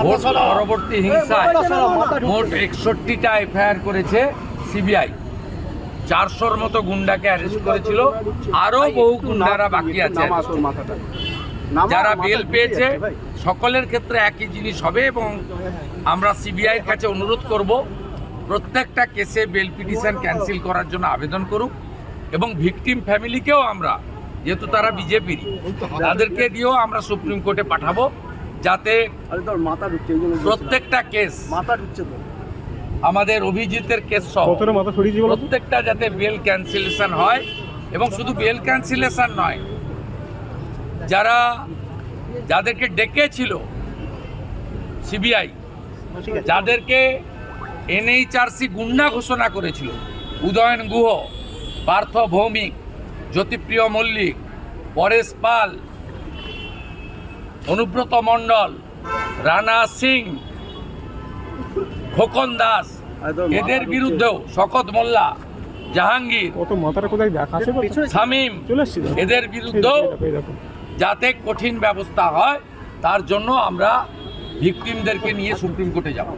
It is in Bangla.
ভোট পরবর্তী হিংসায় মোট 61টা এফআইআর করেছে সিবিআই। 400-র মতো গুন্ডাকে অ্যারেস্ট করেছিল, আরও বহু গুন্ডারা বাকি আছে। যারা বেল পেয়েছে সকলের ক্ষেত্রে একই জিনিস হবে এবং আমরা সিবিআইয়ের কাছে অনুরোধ করব প্রত্যেকটা কেসে বেল পিটিশন ক্যান্সেল করার জন্য আবেদন করুক এবং ভিকটিম ফ্যামিলিকেও আমরা, যেহেতু তারা বিজেপির, তাদেরকে দিয়েও আমরা সুপ্রিম কোর্টে পাঠাবো যাতে প্রত্যেকটা কেস, আমাদের অভিজিতের কেস সহ প্রত্যেকটা যাতে বেল ক্যান্সেলেশন হয়। এবং শুধু বেল ক্যান্সেলেশন নয়, যাদেরকে ডেকেছিল সিবিআই, যাদেরকে এনএইচআরসি গুন্ডা ঘোষণা করেছিল, উদয়ন গুহ, পার্থ ভৌমিক, জ্যোতিপ্রিয় মল্লিক, পরেশ পাল, অনুব্রত মণ্ডল, রানা সিং, খোকন দাস, এদের বিরুদ্ধেও শকত মোল্লা, জাহাঙ্গীর, শামীম, এদের বিরুদ্ধেও যাতে কঠিন ব্যবস্থা হয় তার জন্য আমরা ভিকটিমদেরকে নিয়ে সুপ্রিম কোর্টে যাব।